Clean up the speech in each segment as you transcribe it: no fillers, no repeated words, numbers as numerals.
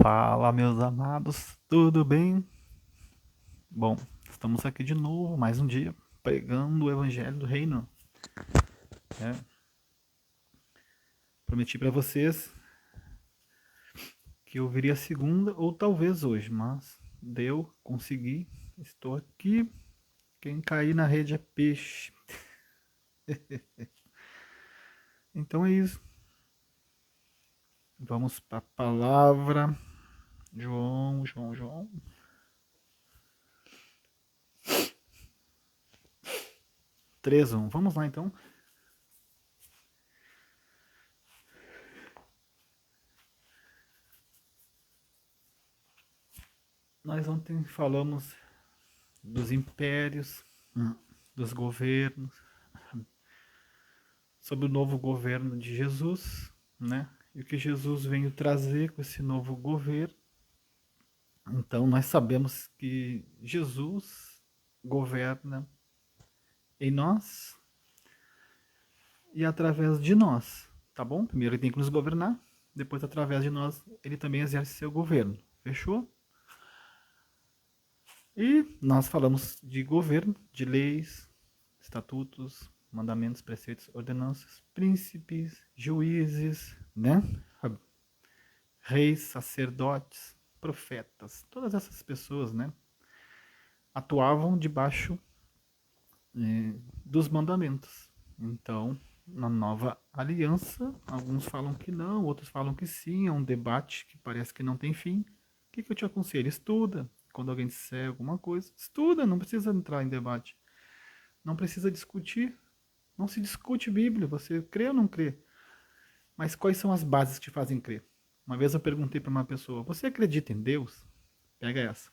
Fala, meus amados, tudo bem? Bom, estamos aqui de novo, mais um dia, pregando o Evangelho do Reino. né? Prometi para vocês que eu viria segunda ou talvez hoje, mas deu, consegui, estou aqui. Quem cair na rede é peixe. Então é isso. Vamos para a palavra. João. 3:1. Vamos lá então. Nós ontem falamos dos impérios, dos governos, sobre o novo governo de Jesus, né? E o que Jesus veio trazer com esse novo governo. Então, nós sabemos que Jesus governa em nós e através de nós, tá bom? Primeiro ele tem que nos governar, depois através de nós ele também exerce seu governo. Fechou? E nós falamos de governo, de leis, estatutos, mandamentos, preceitos, ordenanças, príncipes, juízes, né? Reis, sacerdotes, profetas, todas essas pessoas, né, atuavam debaixo dos mandamentos. Então, na nova aliança, alguns falam que não, outros falam que sim, é um debate que parece que não tem fim. O que eu te aconselho? Estuda. Quando alguém disser alguma coisa, estuda, não precisa entrar em debate. Não precisa discutir. Não se discute Bíblia, você crê ou não crê? Mas quais são as bases que te fazem crer? Uma vez eu perguntei para uma pessoa: você acredita em Deus? Pega essa.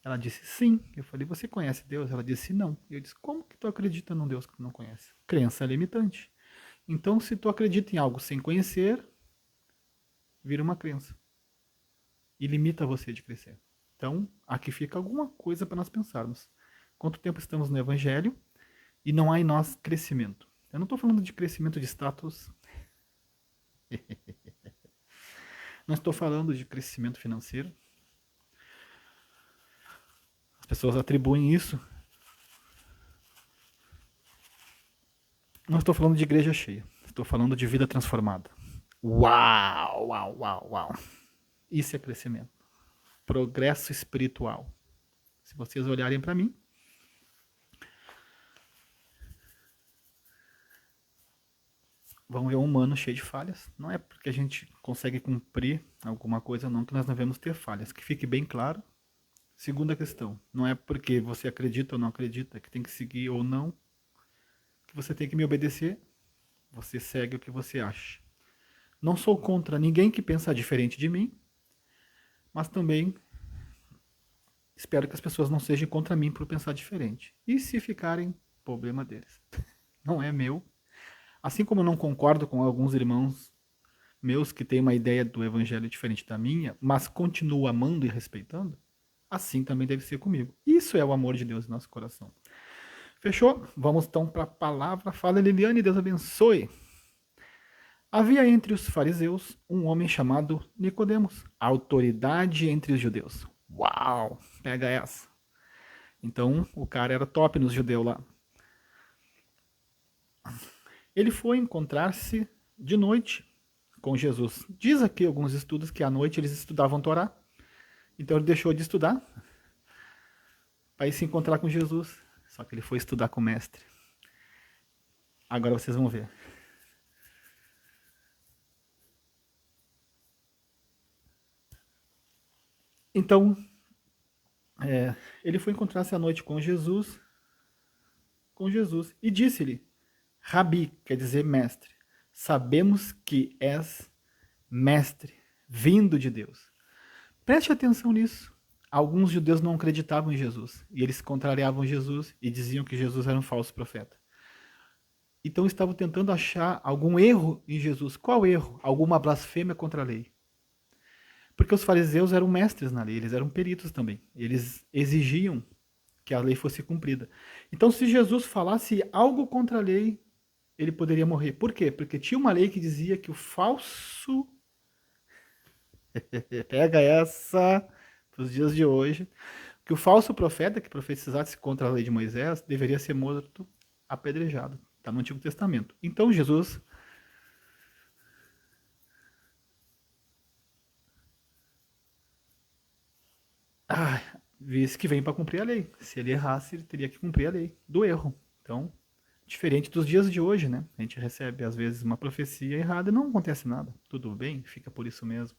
Ela disse sim. Eu falei: você conhece Deus? Ela disse não. Eu disse: como que tu acredita num Deus que tu não conhece? Crença é limitante. Então, se tu acredita em algo sem conhecer, vira uma crença. E limita você de crescer. Então, aqui fica alguma coisa para nós pensarmos. Quanto tempo estamos no Evangelho e não há em nós crescimento? Eu não estou falando de crescimento de status. Não estou falando de crescimento financeiro. As pessoas atribuem isso. Não estou falando de igreja cheia. Estou falando de vida transformada. Uau. Isso é crescimento. Progresso espiritual. Se vocês olharem para mim, vão ver um humano cheio de falhas. Não é porque a gente consegue cumprir alguma coisa, não, que nós não devemos ter falhas. Que fique bem claro. Segunda questão. Não é porque você acredita ou não acredita que tem que seguir ou não, que você tem que me obedecer. Você segue o que você acha. Não sou contra ninguém que pensa diferente de mim, mas também espero que as pessoas não sejam contra mim por pensar diferente. E se ficarem, problema deles. Não é meu. Assim como eu não concordo com alguns irmãos meus que têm uma ideia do evangelho diferente da minha, mas continuo amando e respeitando, assim também deve ser comigo. Isso é o amor de Deus em nosso coração. Fechou? Vamos então para a palavra. Fala, Liliane, Deus abençoe. Havia entre os fariseus um homem chamado Nicodemos, autoridade entre os judeus. Uau! Pega essa. Então, o cara era top nos judeus lá. Ele foi encontrar-se de noite com Jesus. Diz aqui alguns estudos que à noite eles estudavam Torá. Então ele deixou de estudar para ir se encontrar com Jesus. Só que ele foi estudar com o mestre. Agora vocês vão ver. Então, ele foi encontrar-se à noite com Jesus, e disse-lhe: Rabi, quer dizer mestre, sabemos que és mestre, vindo de Deus. Preste atenção nisso. Alguns judeus não acreditavam em Jesus, e eles contrariavam Jesus e diziam que Jesus era um falso profeta. Então estavam tentando achar algum erro em Jesus. Qual erro? Alguma blasfêmia contra a lei. Porque os fariseus eram mestres na lei, eles eram peritos também. Eles exigiam que a lei fosse cumprida. Então, se Jesus falasse algo contra a lei, ele poderia morrer. Por quê? Porque tinha uma lei que dizia que o falso Pega essa para os dias de hoje. Que o falso profeta que profetizasse contra a lei de Moisés deveria ser morto apedrejado. Está no Antigo Testamento. Então Jesus, ah, disse que vem para cumprir a lei. Se ele errasse, ele teria que cumprir a lei do erro. Então, diferente dos dias de hoje, né? A gente recebe às vezes uma profecia errada e não acontece nada. Tudo bem, fica por isso mesmo.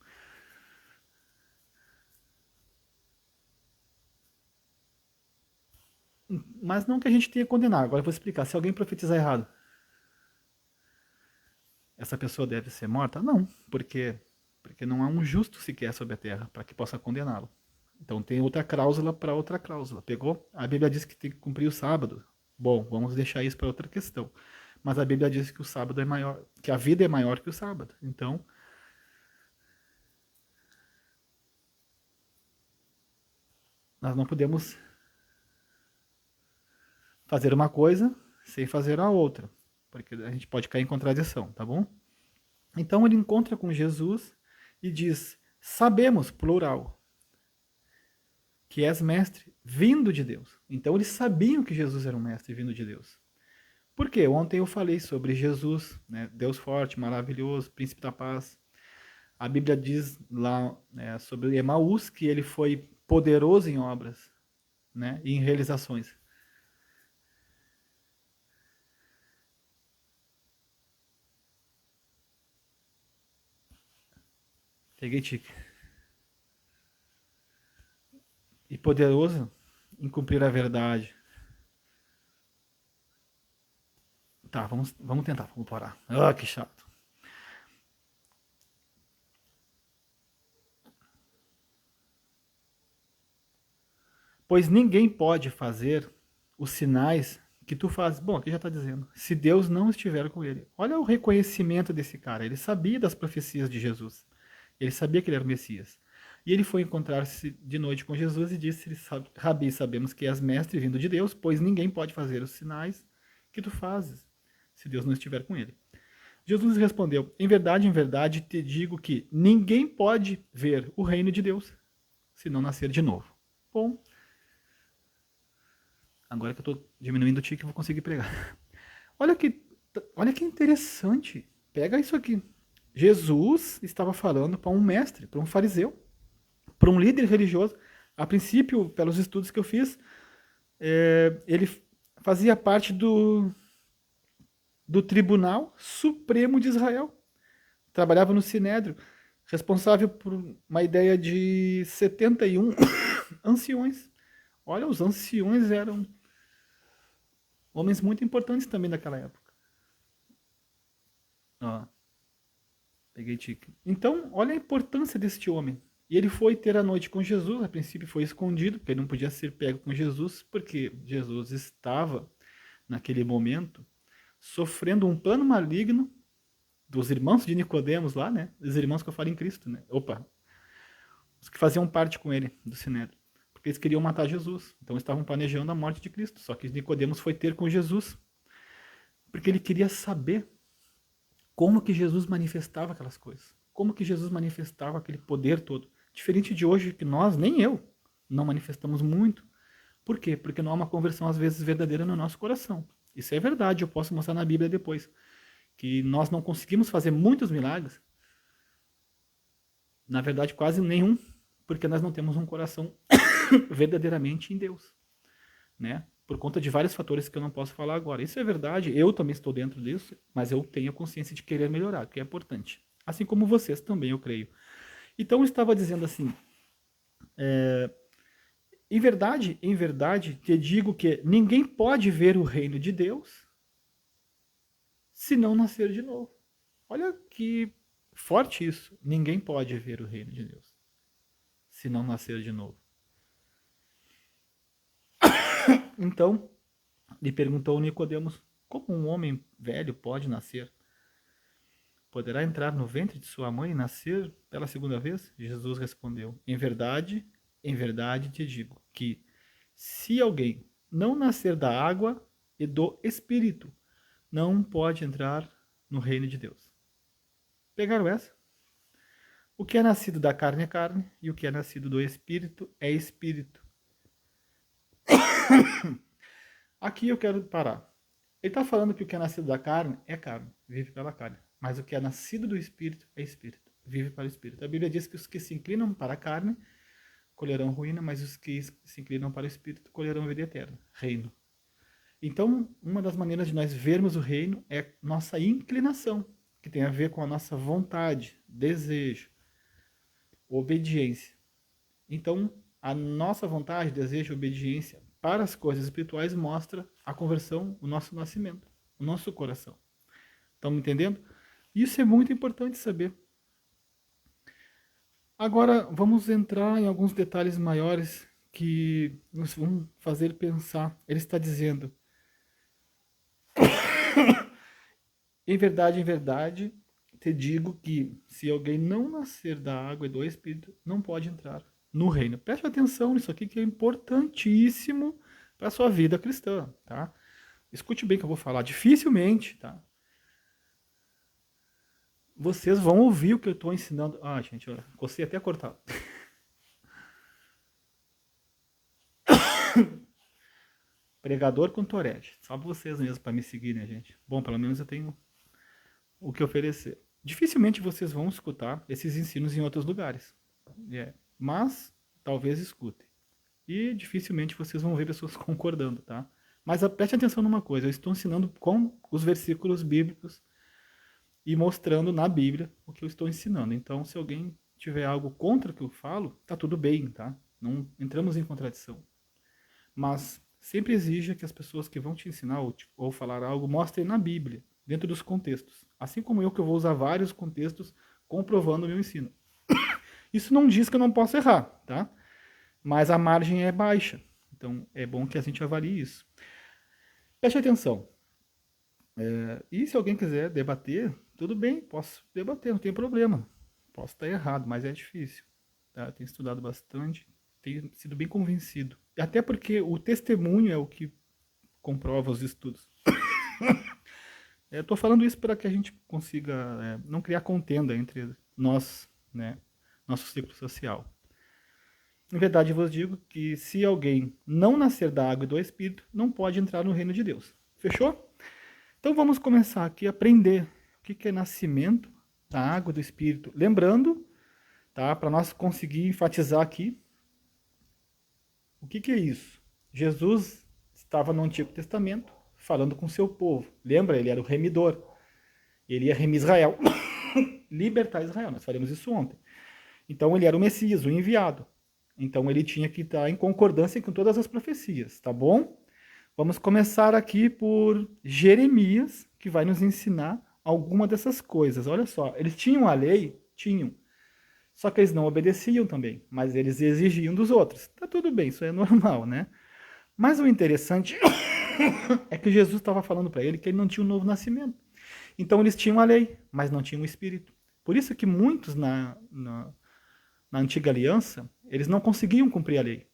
Mas não que a gente tenha que condenar. Agora eu vou explicar. Se alguém profetizar errado, essa pessoa deve ser morta? Não, porque não há um justo sequer sobre a terra para que possa condená-lo. Então tem outra cláusula para outra cláusula. Pegou? A Bíblia diz que tem que cumprir o sábado. Bom, vamos deixar isso para outra questão. Mas a Bíblia diz que o sábado é maior, que a vida é maior que o sábado. Então, nós não podemos fazer uma coisa sem fazer a outra, porque a gente pode cair em contradição, tá bom? Então ele encontra com Jesus e diz: Sabemos, plural, que és mestre vindo de Deus. Então eles sabiam que Jesus era um mestre vindo de Deus. Por quê? Ontem eu falei sobre Jesus, né? Deus forte, maravilhoso, príncipe da paz. A Bíblia diz lá, né, sobre Emaús que ele foi poderoso em obras, né, e em realizações. Peguei tique. E poderoso em cumprir a verdade. Tá, vamos tentar, vamos parar. Ah, que chato. Pois ninguém pode fazer os sinais que tu fazes. Bom, aqui já está dizendo. Se Deus não estiver com ele. Olha o reconhecimento desse cara. Ele sabia das profecias de Jesus. Ele sabia que ele era o Messias. E ele foi encontrar-se de noite com Jesus e disse: Rabi, sabemos que és mestre vindo de Deus, pois ninguém pode fazer os sinais que tu fazes, se Deus não estiver com ele. Jesus respondeu: em verdade, te digo que ninguém pode ver o reino de Deus se não nascer de novo. Bom, agora que eu estou diminuindo o tique, eu vou conseguir pregar. Olha que, olha que interessante. Pega isso aqui. Jesus estava falando para um mestre, para um fariseu, para um líder religioso. A princípio, pelos estudos que eu fiz, ele fazia parte do Tribunal Supremo de Israel. Trabalhava no Sinédrio, responsável por uma ideia de 71 anciões. Olha, os anciões eram homens muito importantes também naquela época. Ó, peguei tique. Então, olha a importância deste homem. E ele foi ter a noite com Jesus, a princípio foi escondido, porque ele não podia ser pego com Jesus, porque Jesus estava, naquele momento, sofrendo um plano maligno dos irmãos de Nicodemos lá, né? Os irmãos que eu falo em Cristo, né? Opa, os que faziam parte com ele do Sinédrio. Porque eles queriam matar Jesus. Então eles estavam planejando a morte de Cristo. Só que Nicodemos foi ter com Jesus. Porque ele queria saber como que Jesus manifestava aquelas coisas. Como que Jesus manifestava aquele poder todo. Diferente de hoje, que nós, nem eu, não manifestamos muito. Por quê? Porque não há uma conversão, às vezes, verdadeira no nosso coração. Isso é verdade, eu posso mostrar na Bíblia depois. Que nós não conseguimos fazer muitos milagres, na verdade, quase nenhum, porque nós não temos um coração verdadeiramente em Deus, né? Por conta de vários fatores que eu não posso falar agora. Isso é verdade, eu também estou dentro disso, mas eu tenho a consciência de querer melhorar, que é importante. Assim como vocês também, eu creio. Então eu estava dizendo assim, em verdade, te digo que ninguém pode ver o reino de Deus se não nascer de novo. Olha que forte isso. Ninguém pode ver o reino de Deus se não nascer de novo. Então, lhe perguntou Nicodemos: como um homem velho pode nascer? Poderá entrar no ventre de sua mãe e nascer pela segunda vez? Jesus respondeu: em verdade te digo que se alguém não nascer da água e do Espírito, não pode entrar no reino de Deus. Pegaram essa? O que é nascido da carne é carne, e o que é nascido do espírito é espírito. Aqui eu quero parar. Ele está falando que o que é nascido da carne é carne, vive pela carne. Mas o que é nascido do espírito é espírito, vive para o espírito. A Bíblia diz que os que se inclinam para a carne colherão ruína, mas os que se inclinam para o espírito colherão vida eterna, reino. Então, uma das maneiras de nós vermos o reino é nossa inclinação, que tem a ver com a nossa vontade, desejo, obediência. Então, a nossa vontade, desejo, obediência para as coisas espirituais mostra a conversão, o nosso nascimento, o nosso coração. Estão me entendendo? Isso é muito importante saber. Agora, vamos entrar em alguns detalhes maiores que nos vão fazer pensar. Ele está dizendo: em verdade, te digo que se alguém não nascer da água e do Espírito, não pode entrar no reino. Preste atenção nisso aqui que é importantíssimo para a sua vida cristã, tá? Escute bem o que eu vou falar. Dificilmente, tá? Vocês vão ouvir o que eu estou ensinando. Ah, gente, eu gostei até cortar. Pregador com Torete. Só vocês mesmos para me seguir, né, gente? Bom, pelo menos eu tenho o que oferecer. Dificilmente vocês vão escutar esses ensinos em outros lugares. Mas talvez escutem. E dificilmente vocês vão ver pessoas concordando, tá? Mas preste atenção numa coisa, eu estou ensinando com os versículos bíblicos e mostrando na Bíblia o que eu estou ensinando. Então, se alguém tiver algo contra o que eu falo, tá tudo bem, tá? Não entramos em contradição. Mas sempre exija que as pessoas que vão te ensinar ou falar algo mostrem na Bíblia, dentro dos contextos. Assim como eu, que eu vou usar vários contextos comprovando o meu ensino. Isso não diz que eu não posso errar, tá? Mas a margem é baixa. Então, é bom que a gente avalie isso. Preste atenção. E se alguém quiser debater, tudo bem, posso debater, não tem problema. Posso estar errado, mas é difícil. Tá? Eu tenho estudado bastante, tenho sido bem convencido. Até porque o testemunho é o que comprova os estudos. Eu estou falando isso para que a gente consiga não criar contenda entre nós, né, nosso ciclo social. Em verdade, eu vos digo que se alguém não nascer da água e do Espírito, não pode entrar no reino de Deus. Fechou? Então vamos começar aqui a aprender o que é nascimento da água e do Espírito. Lembrando, tá, para nós conseguir enfatizar aqui, o que é isso? Jesus estava no Antigo Testamento falando com seu povo. Lembra? Ele era o remidor. Ele ia remir Israel. Libertar Israel. Nós faremos isso ontem. Então ele era o Messias, o enviado. Então ele tinha que estar em concordância com todas as profecias, tá bom? Vamos começar aqui por Jeremias, que vai nos ensinar alguma dessas coisas. Olha só, eles tinham a lei? Tinham. Só que eles não obedeciam também, mas eles exigiam dos outros. Tá tudo bem, isso é normal, né? Mas o interessante é que Jesus estava falando para ele que ele não tinha um novo nascimento. Então eles tinham a lei, mas não tinham o Espírito. Por isso que muitos na antiga aliança, eles não conseguiam cumprir a lei.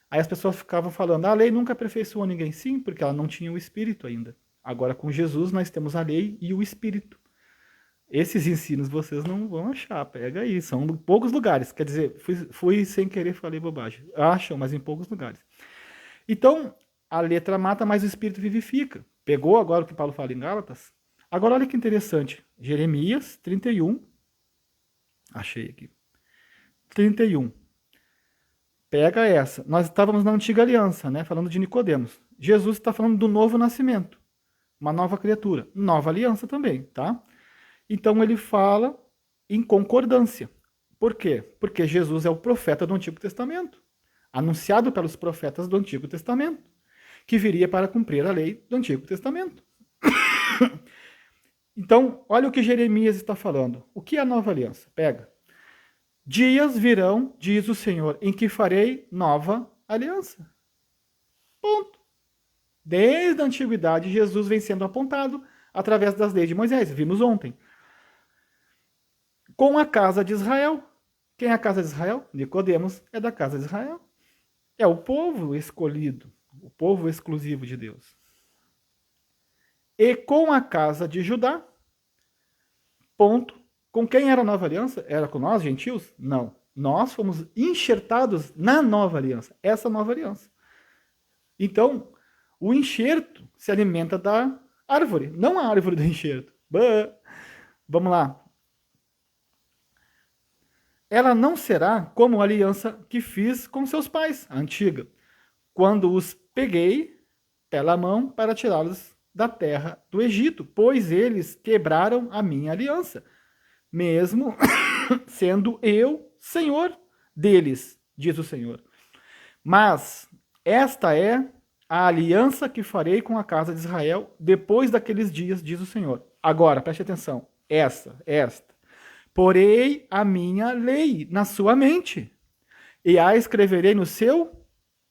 Aí as pessoas ficavam falando, a lei nunca aperfeiçoou ninguém. Sim, porque ela não tinha o Espírito ainda. Agora com Jesus nós temos a lei e o Espírito. Esses ensinos vocês não vão achar, pega aí, são em poucos lugares. Quer dizer, fui sem querer, falei bobagem. Acham, mas em poucos lugares. Então, a letra mata, mas o Espírito vivifica. Pegou agora o que Paulo fala em Gálatas? Agora olha que interessante. Jeremias 31. Achei aqui. 31. Pega essa. Nós estávamos na antiga aliança, né? Falando de Nicodemos. Jesus está falando do novo nascimento. Uma nova criatura. Nova aliança também, tá? Então ele fala em concordância. Por quê? Porque Jesus é o profeta do Antigo Testamento. Anunciado pelos profetas do Antigo Testamento. Que viria para cumprir a lei do Antigo Testamento. Então, olha o que Jeremias está falando. O que é a nova aliança? Pega. Dias virão, diz o Senhor, em que farei nova aliança. Ponto. Desde a antiguidade, Jesus vem sendo apontado através das leis de Moisés. Vimos ontem. Com a casa de Israel. Quem é a casa de Israel? Nicodemos é da casa de Israel. É o povo escolhido, o povo exclusivo de Deus. E com a casa de Judá, ponto, Com quem era a nova aliança? Era com nós, gentios? Não. Nós fomos enxertados na nova aliança. Essa nova aliança. Então, o enxerto se alimenta da árvore, não a árvore do enxerto. Vamos lá. Ela não será como a aliança que fiz com seus pais, a antiga, quando os peguei pela mão para tirá-los da terra do Egito, pois eles quebraram a minha aliança, mesmo sendo eu Senhor deles, diz o Senhor. Mas esta é a aliança que farei com a casa de Israel depois daqueles dias, diz o Senhor. Agora, preste atenção, esta. Porei a minha lei na sua mente e a escreverei no seu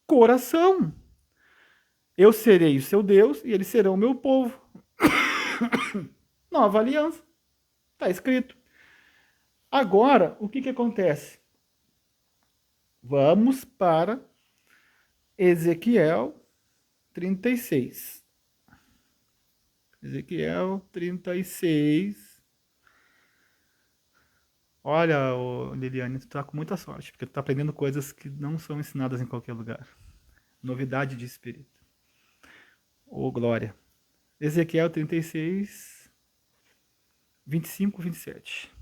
coração. Eu serei o seu Deus e eles serão o meu povo. Nova aliança. Está escrito. Agora, o que acontece? Vamos para Ezequiel 36. Ezequiel 36. Olha, Liliane, tu tá com muita sorte, porque tu tá aprendendo coisas que não são ensinadas em qualquer lugar. Novidade de espírito. Ô, glória. Ezequiel 36, 25, 27.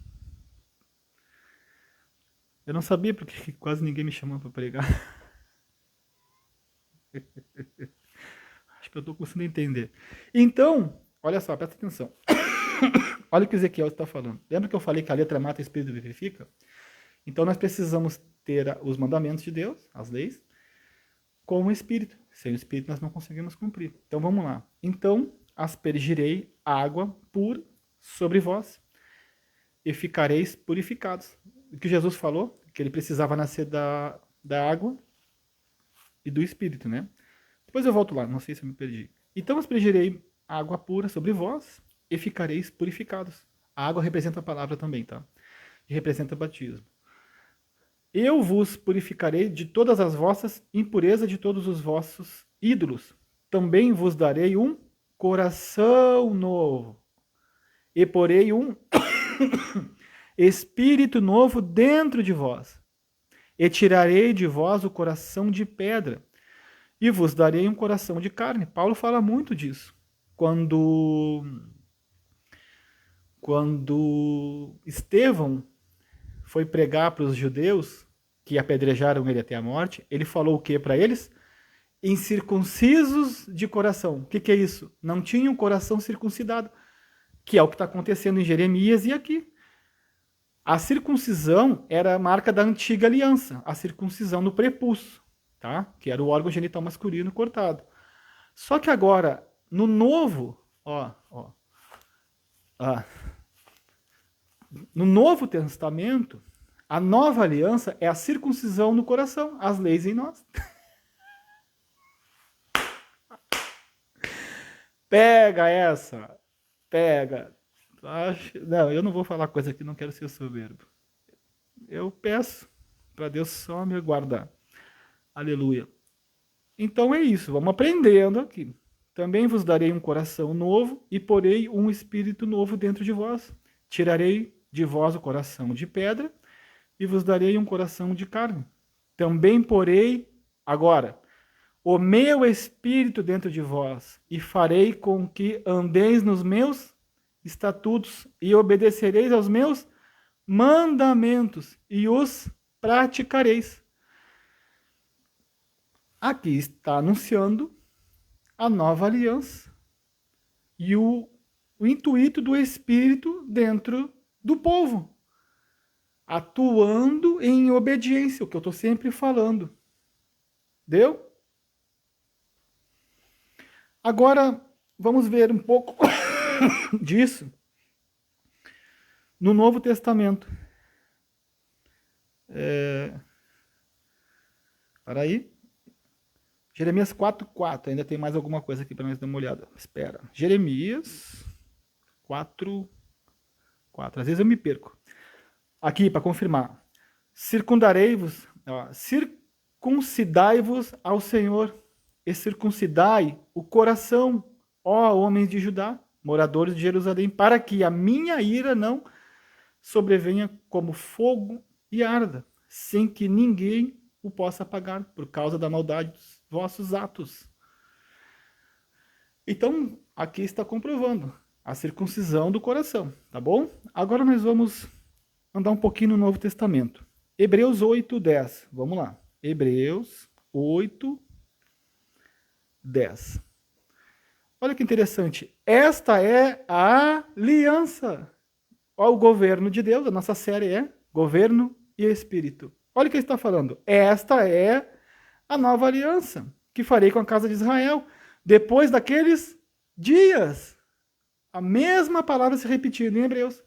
Eu não sabia porque quase ninguém me chamou para pregar. Acho que eu estou conseguindo entender. Então, olha só, presta atenção. Olha o que Ezequiel está falando. Lembra que eu falei que a letra mata e o espírito vivifica? Então nós precisamos ter os mandamentos de Deus, as leis, com o espírito. Sem o espírito nós não conseguimos cumprir. Então vamos lá. Então aspergirei água pura sobre vós e ficareis purificados. O que Jesus falou, que ele precisava nascer da água e do espírito, né? Depois eu volto lá, não sei se eu me perdi. Então aspergirei água pura sobre vós e ficareis purificados. A água representa a palavra também, tá? E representa o batismo. Eu vos purificarei de todas as vossas impurezas, de todos os vossos ídolos. Também vos darei um coração novo. E porei um espírito novo dentro de vós. E tirarei de vós o coração de pedra. E vos darei um coração de carne. Paulo fala muito disso. Quando Estevão foi pregar para os judeus que apedrejaram ele até a morte, ele falou o que para eles? Incircuncisos de coração. O que é isso? Não tinham coração circuncidado, que é o que está acontecendo em Jeremias e aqui. A circuncisão era a marca da antiga aliança, a circuncisão no prepúcio, tá? Que era o órgão genital masculino cortado. Só que agora, no novo, no Novo Testamento, a nova aliança é a circuncisão no coração, as leis em nós. Pega essa, pega. Não, eu não vou falar coisa que não quero ser soberbo. Eu peço para Deus só me guardar. Aleluia. Então é isso, vamos aprendendo aqui. Também vos darei um coração novo e porei um espírito novo dentro de vós. Tirarei de vós o coração de pedra e vos darei um coração de carne. Também porei, agora, o meu espírito dentro de vós e farei com que andeis nos meus estatutos e obedecereis aos meus mandamentos e os praticareis. Aqui está anunciando a nova aliança e o intuito do Espírito dentro do povo, atuando em obediência, o que eu estou sempre falando. Deu? Agora, vamos ver um pouco disso no Novo Testamento. Para aí. Jeremias 4:4. Ainda tem mais alguma coisa aqui para nós dar uma olhada. Espera. Jeremias 4:4. Às vezes eu me perco. Aqui, para confirmar. Circuncidai-vos ao Senhor e circuncidai o coração, ó homens de Judá, moradores de Jerusalém, para que a minha ira não sobrevenha como fogo e arda, sem que ninguém o possa apagar, por causa da maldade dos vossos atos. Então, aqui está comprovando a circuncisão do coração, tá bom? Agora nós vamos andar um pouquinho no Novo Testamento. Hebreus 8:10. Vamos lá. Hebreus 8:10. Olha que interessante. Esta é a aliança. Olha o governo de Deus. A nossa série é Governo e Espírito. Olha o que ele está falando. Esta é a nova aliança que farei com a casa de Israel depois daqueles dias. A mesma palavra se repetindo em Hebreus.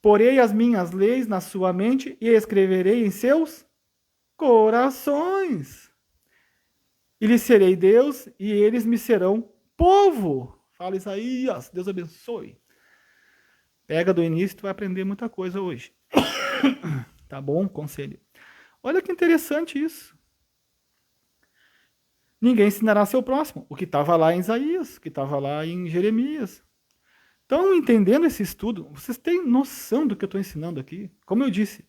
Porei as minhas leis na sua mente e escreverei em seus corações. E lhes serei Deus e eles me serão povo. Fala Isaías, Deus abençoe. Pega do início, tu vai aprender muita coisa hoje. Tá bom, conselho? Olha que interessante isso. Ninguém ensinará ao seu próximo. O que estava lá em Isaías, o que estava lá em Jeremias. Então, entendendo esse estudo, vocês têm noção do que eu estou ensinando aqui? Como eu disse,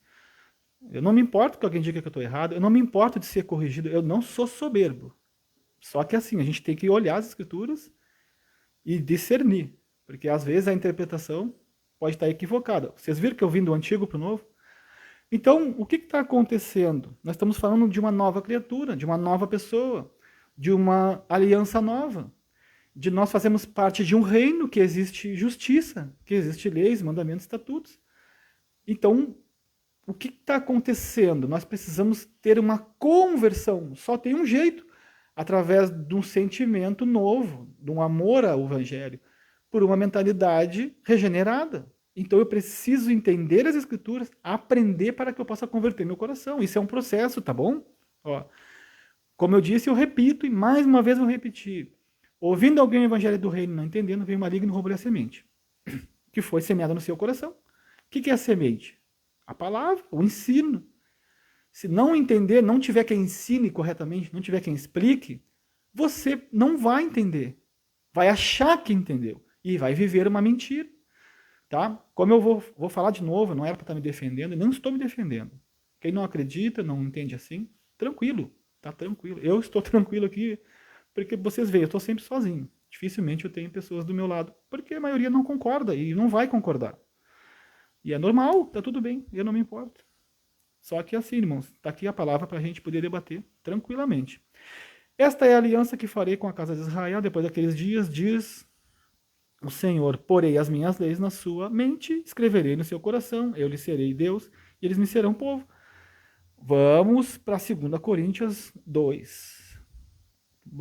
eu não me importo que alguém diga que eu estou errado, eu não me importo de ser corrigido, eu não sou soberbo. Só que assim, a gente tem que olhar as escrituras e discernir, porque às vezes a interpretação pode estar equivocada. Vocês viram que eu vim do antigo para o novo? Então, o que está acontecendo? Nós estamos falando de uma nova criatura, de uma nova pessoa, de uma aliança nova. De nós fazemos parte de um reino que existe justiça, que existe leis, mandamentos, estatutos. Então, o que está acontecendo? Nós precisamos ter uma conversão. Só tem um jeito, através de um sentimento novo, de um amor ao Evangelho, por uma mentalidade regenerada. Então eu preciso entender as Escrituras, aprender para que eu possa converter meu coração. Isso é um processo, tá bom? Ó, como eu disse, eu repito, e mais uma vez eu repetir. Ouvindo alguém o Evangelho do Reino, não entendendo, veio o maligno e roubou a semente, que foi semeada no seu coração. O que é a semente? A palavra, o ensino. Se não entender, não tiver quem ensine corretamente, não tiver quem explique, você não vai entender. Vai achar que entendeu e vai viver uma mentira. Tá? Como eu vou falar de novo, não era para estar me defendendo, não estou me defendendo. Quem não acredita, não entende assim, tranquilo, tá tranquilo. Eu estou tranquilo aqui, porque vocês veem, eu estou sempre sozinho. Dificilmente eu tenho pessoas do meu lado, porque a maioria não concorda e não vai concordar. E é normal, tá tudo bem, eu não me importo. Só que assim, irmãos, está aqui a palavra para a gente poder debater tranquilamente. Esta é a aliança que farei com a casa de Israel depois daqueles dias, diz o Senhor. Porei as minhas leis na sua mente, escreverei no seu coração, eu lhes serei Deus e eles me serão povo. Vamos para 2 Coríntios 2.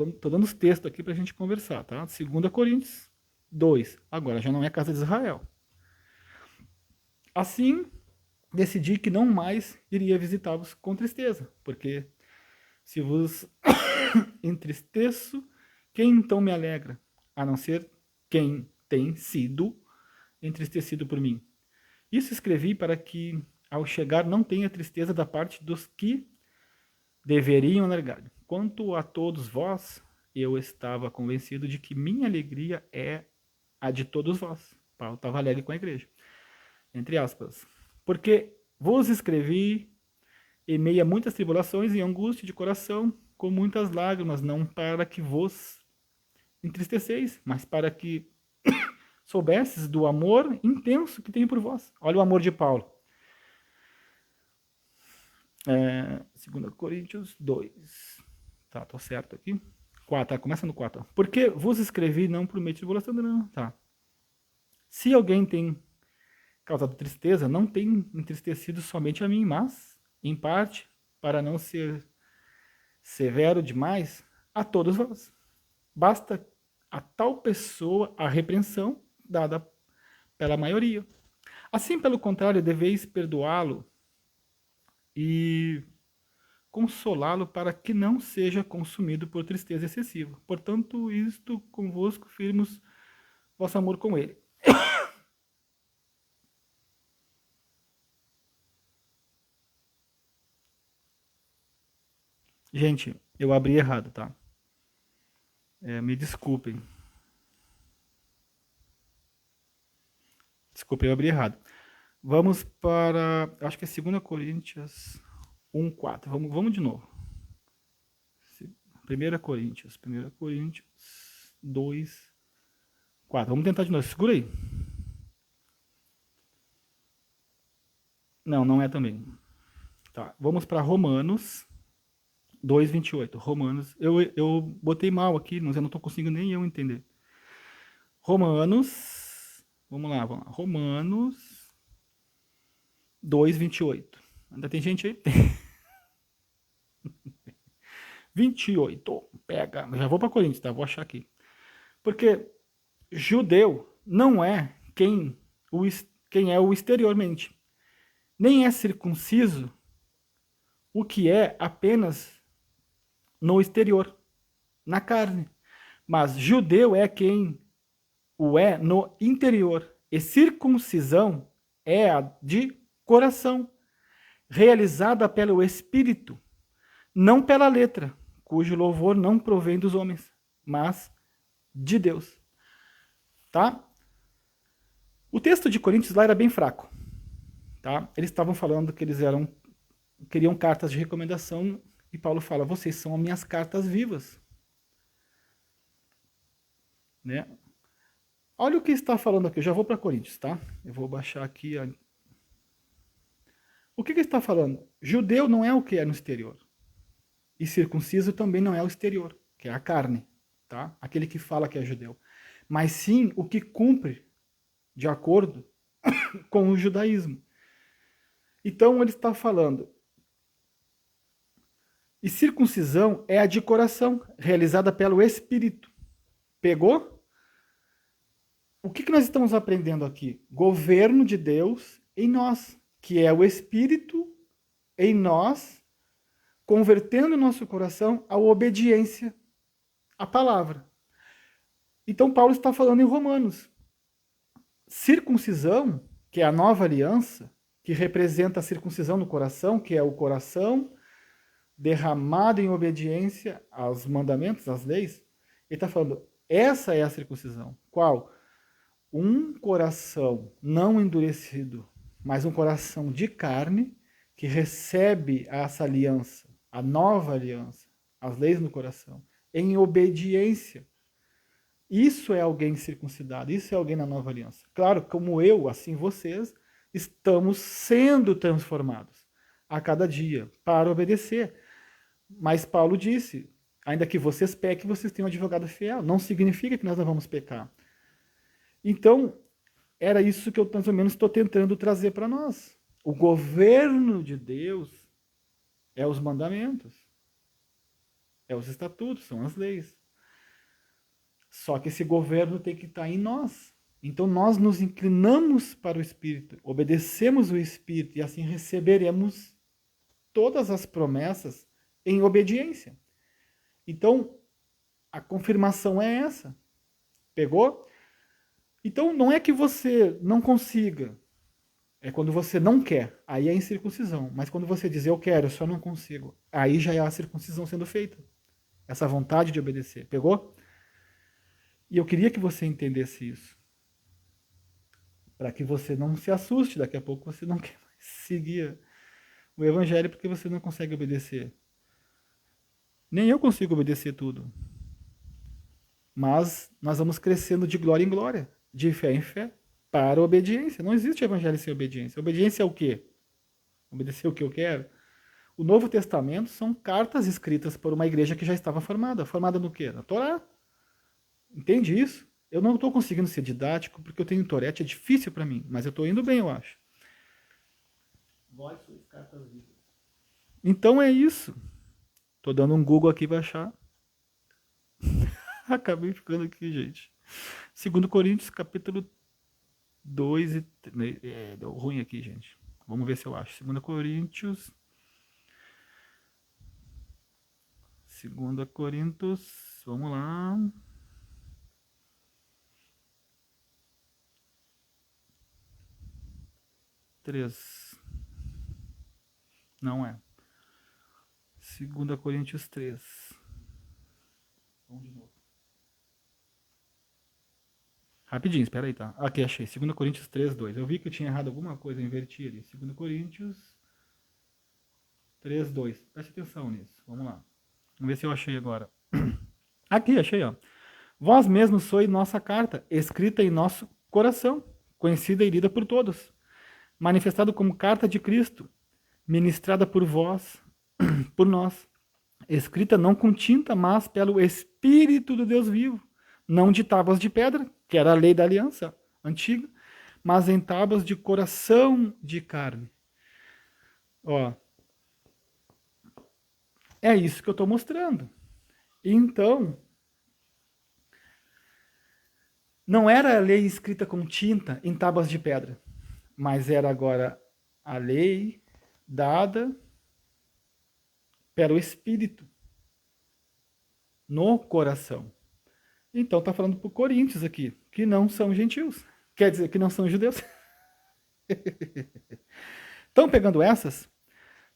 Estou dando os textos aqui para a gente conversar, tá? 2 Coríntios 2. Agora já não é a casa de Israel. Assim, decidi que não mais iria visitá-los com tristeza, porque se vos entristeço, quem então me alegra, a não ser quem tem sido entristecido por mim? Isso escrevi para que, ao chegar, não tenha tristeza da parte dos que deveriam alegrar. Quanto a todos vós, eu estava convencido de que minha alegria é a de todos vós. Paulo estava alegre com a igreja. Entre aspas. Porque vos escrevi em meio a muitas tribulações e angústia de coração, com muitas lágrimas, não para que vos entristeceis, mas para que soubesses do amor intenso que tenho por vós. Olha o amor de Paulo. 2 Coríntios 2. Tá, tô certo aqui. 4, começa no 4. Porque vos escrevi não por meio de tribulação, não. Tá. Se alguém tem causado tristeza, não tem entristecido somente a mim, mas, em parte, para não ser severo demais, a todos vós. Basta a tal pessoa a repreensão dada pela maioria. Assim, pelo contrário, deveis perdoá-lo e consolá-lo para que não seja consumido por tristeza excessiva. Portanto, isto convosco firmos vosso amor com ele. Gente, eu abri errado, tá? Me desculpem. Desculpem, eu abri errado. Vamos para, acho que é 2 Coríntios 1:4. Vamos de novo. 1 Coríntios 2:4. Vamos tentar de novo. Segura aí. Não, não é também. Tá, vamos para Romanos 2:28. Romanos, eu botei mal aqui, mas eu não estou conseguindo nem eu entender. Romanos, vamos lá. Romanos 2:28. Ainda tem gente aí? 28. Pega, já vou para Coríntios, tá? Vou achar aqui. Porque judeu não é quem é o exteriormente. Nem é circunciso o que é apenas no exterior, na carne. Mas judeu é quem o é no interior. E circuncisão é a de coração, realizada pelo Espírito, não pela letra, cujo louvor não provém dos homens, mas de Deus. Tá? O texto de Coríntios lá era bem fraco. Tá? Eles estavam falando que eles queriam cartas de recomendação e Paulo fala: vocês são as minhas cartas vivas. Né? Olha o que está falando aqui. Eu já vou para Coríntios, tá? Eu vou baixar aqui. O que está falando? Judeu não é o que é no exterior. E circunciso também não é o exterior, que é a carne, tá? Aquele que fala que é judeu. Mas sim o que cumpre de acordo com o judaísmo. Então ele está falando. E circuncisão é a de coração, realizada pelo Espírito. Pegou? O que nós estamos aprendendo aqui? Governo de Deus em nós, que é o Espírito em nós, convertendo o nosso coração à obediência à palavra. Então Paulo está falando em Romanos. Circuncisão, que é a nova aliança, que representa a circuncisão no coração, que é o coração derramado em obediência aos mandamentos, às leis. Ele está falando, essa é a circuncisão. Qual? Um coração não endurecido, mas um coração de carne que recebe essa aliança, a nova aliança, as leis no coração, em obediência. Isso é alguém circuncidado, isso é alguém na nova aliança. Claro, como eu, assim vocês, estamos sendo transformados a cada dia para obedecer. Mas Paulo disse, ainda que vocês pequem, vocês têm um advogado fiel. Não significa que nós não vamos pecar. Então, era isso que eu mais ou menos estou tentando trazer para nós. O governo de Deus é os mandamentos, é os estatutos, são as leis. Só que esse governo tem que estar em nós. Então nós nos inclinamos para o Espírito, obedecemos o Espírito e assim receberemos todas as promessas em obediência. Então a confirmação é essa. Pegou? Então não é que você não consiga, é quando você não quer, aí é a incircuncisão. Mas quando você diz eu quero, eu só não consigo, aí já é a circuncisão sendo feita. Essa vontade de obedecer. Pegou? E eu queria que você entendesse isso. Para que você não se assuste, daqui a pouco você não quer mais seguir o evangelho porque você não consegue obedecer. Nem eu consigo obedecer tudo. Mas nós vamos crescendo de glória em glória, de fé em fé, para a obediência. Não existe evangelho sem obediência. Obediência é o quê? Obedecer o que eu quero? O Novo Testamento são cartas escritas por uma igreja que já estava formada. Formada no quê? Na Torá. Entende isso? Eu não estou conseguindo ser didático porque eu tenho Tourette, é difícil para mim, mas eu estou indo bem, eu acho. Vós sois cartas vivas. Então é isso. Tô dando um Google aqui para achar. Acabei ficando aqui, gente. 2 Coríntios, capítulo 2 e... deu ruim aqui, gente. Vamos ver se eu acho. 2 Coríntios... 2 Coríntios... Vamos lá... 3. Não é. 2 Coríntios 3. Vamos de novo. Rapidinho, espera aí, tá? Aqui, achei. 2 Coríntios 3:2. Eu vi que eu tinha errado alguma coisa, eu inverti ali. 2 Coríntios 3:2. Preste atenção nisso. Vamos lá. Vamos ver se eu achei agora. Aqui, achei, ó. Vós mesmos sois nossa carta, escrita em nosso coração, conhecida e lida por todos, manifestado como carta de Cristo, ministrada por vós, por nós, escrita não com tinta, mas pelo Espírito do Deus vivo, não de tábuas de pedra, que era a lei da aliança antiga, mas em tábuas de coração de carne. Ó, é isso que eu estou mostrando. Então, não era a lei escrita com tinta em tábuas de pedra, mas era agora a lei dada pelo Espírito no coração. Então está falando para Coríntios aqui, que não são gentios. Quer dizer, que não são judeus. Estão pegando essas?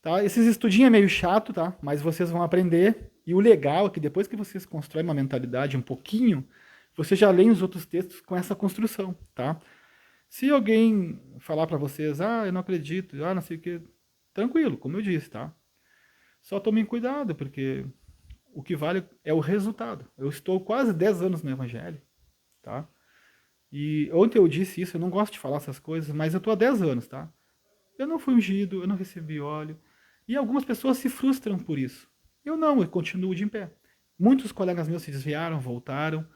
Tá? Esses estudinhos é meio chato, tá? Mas vocês vão aprender. E o legal é que depois que vocês constroem uma mentalidade um pouquinho, você já lê os outros textos com essa construção, tá? Se alguém falar para vocês, eu não acredito, não sei o que, tranquilo, como eu disse, tá? Só tomem cuidado, porque o que vale é o resultado. Eu estou quase 10 anos no Evangelho, tá? E ontem eu disse isso, eu não gosto de falar essas coisas, mas eu estou há 10 anos, tá? Eu não fui ungido, eu não recebi óleo. E algumas pessoas se frustram por isso. Eu não, eu continuo de em pé. Muitos colegas meus se desviaram, voltaram,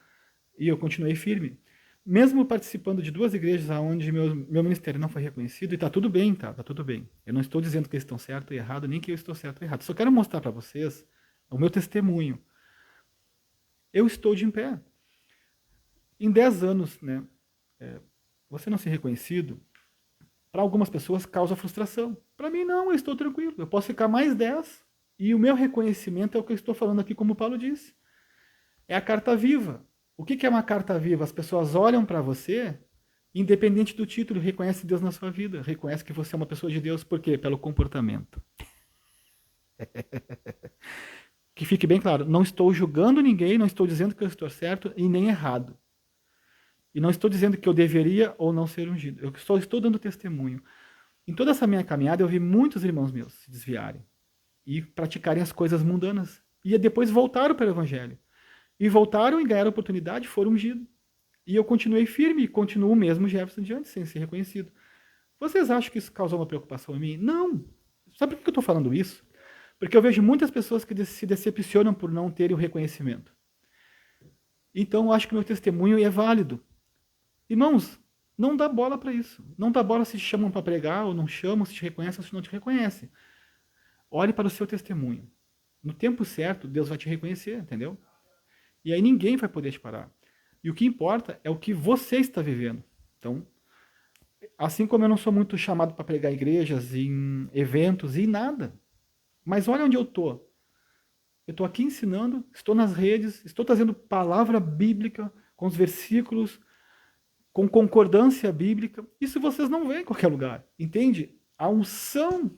e eu continuei firme. Mesmo participando de 2 igrejas onde meu ministério não foi reconhecido, e tá tudo bem, tá? Tá tudo bem. Eu não estou dizendo que eles estão certo e errado, nem que eu estou certo e errado. Só quero mostrar para vocês o meu testemunho. Eu estou de em pé. Em 10 anos, né? Você não ser reconhecido, para algumas pessoas causa frustração. Para mim, não, eu estou tranquilo. Eu posso ficar mais 10 e o meu reconhecimento é o que eu estou falando aqui, como o Paulo disse. É a carta viva. O que é uma carta viva? As pessoas olham para você, independente do título, reconhece Deus na sua vida, reconhece que você é uma pessoa de Deus. Por quê? Pelo comportamento. Que fique bem claro, não estou julgando ninguém, não estou dizendo que eu estou certo e nem errado. E não estou dizendo que eu deveria ou não ser ungido. Eu só estou dando testemunho. Em toda essa minha caminhada, eu vi muitos irmãos meus se desviarem e praticarem as coisas mundanas. E depois voltaram para o Evangelho. E voltaram e ganharam oportunidade, foram ungidos. E eu continuei firme e continuo o mesmo Jefferson de antes, sem ser reconhecido. Vocês acham que isso causou uma preocupação em mim? Não. Sabe por que eu estou falando isso? Porque eu vejo muitas pessoas que se decepcionam por não terem o reconhecimento. Então eu acho que meu testemunho é válido. Irmãos, não dá bola para isso. Não dá bola se te chamam para pregar ou não chamam, se te reconhecem ou se não te reconhecem. Olhe para o seu testemunho. No tempo certo, Deus vai te reconhecer, entendeu? E aí ninguém vai poder te parar. E o que importa é o que você está vivendo. Então, assim como eu não sou muito chamado para pregar em igrejas, em eventos e nada, mas olha onde eu estou. Eu estou aqui ensinando, estou nas redes, estou trazendo palavra bíblica com os versículos, com concordância bíblica. Isso vocês não veem em qualquer lugar, entende? A unção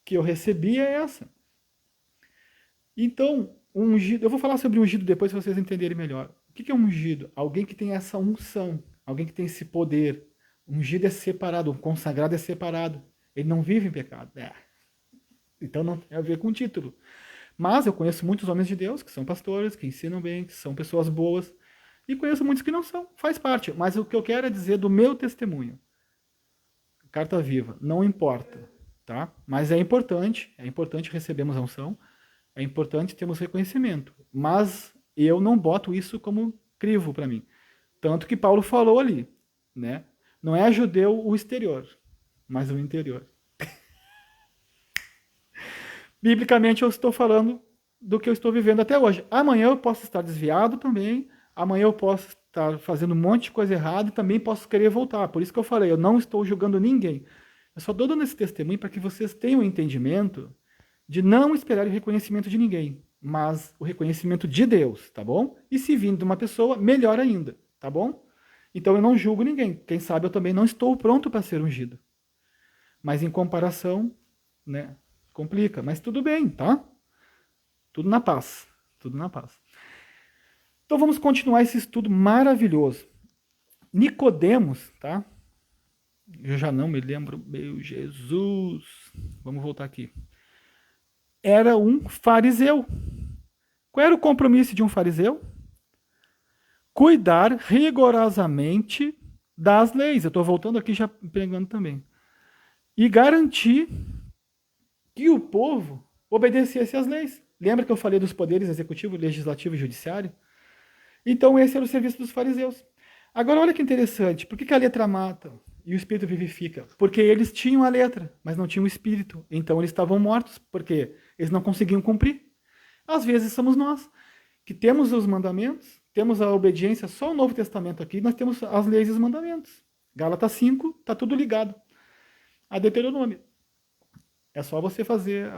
que eu recebi é essa. Então, ungido, eu vou falar sobre ungido depois para vocês entenderem melhor. O que é ungido? Alguém que tem essa unção, alguém que tem esse poder. Ungido é separado, um consagrado é separado. Ele não vive em pecado. Então não tem a ver com o título. Mas eu conheço muitos homens de Deus que são pastores, que ensinam bem, que são pessoas boas. E conheço muitos que não são, faz parte. Mas o que eu quero é dizer do meu testemunho. Carta viva, não importa, tá? Mas é importante recebermos a unção, é importante termos reconhecimento. Mas eu não boto isso como crivo para mim. Tanto que Paulo falou ali, né? Não é judeu o exterior, mas o interior. Biblicamente eu estou falando do que eu estou vivendo até hoje. Amanhã eu posso estar desviado também, amanhã eu posso estar fazendo um monte de coisa errada e também posso querer voltar. Por isso que eu falei, eu não estou julgando ninguém. Eu só estou dando esse testemunho para que vocês tenham entendimento de não esperar o reconhecimento de ninguém, mas o reconhecimento de Deus, tá bom? E se vindo de uma pessoa, melhor ainda, tá bom? Então eu não julgo ninguém. Quem sabe eu também não estou pronto para ser ungido. Mas em comparação, né, complica. Mas tudo bem, tá? Tudo na paz. Tudo na paz. Então vamos continuar esse estudo maravilhoso. Nicodemos, tá? Eu já não me lembro, meu Jesus. Vamos voltar aqui. Era um fariseu. Qual era o compromisso de um fariseu? Cuidar rigorosamente das leis. Eu estou voltando aqui já pegando também. E garantir que o povo obedecesse às leis. Lembra que eu falei dos poderes executivo, legislativo e judiciário? Então esse era o serviço dos fariseus. Agora olha que interessante, por que a letra mata e o espírito vivifica? Porque eles tinham a letra, mas não tinham o espírito. Então eles estavam mortos, porque eles não conseguiam cumprir. Às vezes somos nós, que temos os mandamentos, temos a obediência, só o Novo Testamento aqui, nós temos as leis e os mandamentos. Gálatas 5, está tudo ligado a Deuteronômio. É só você fazer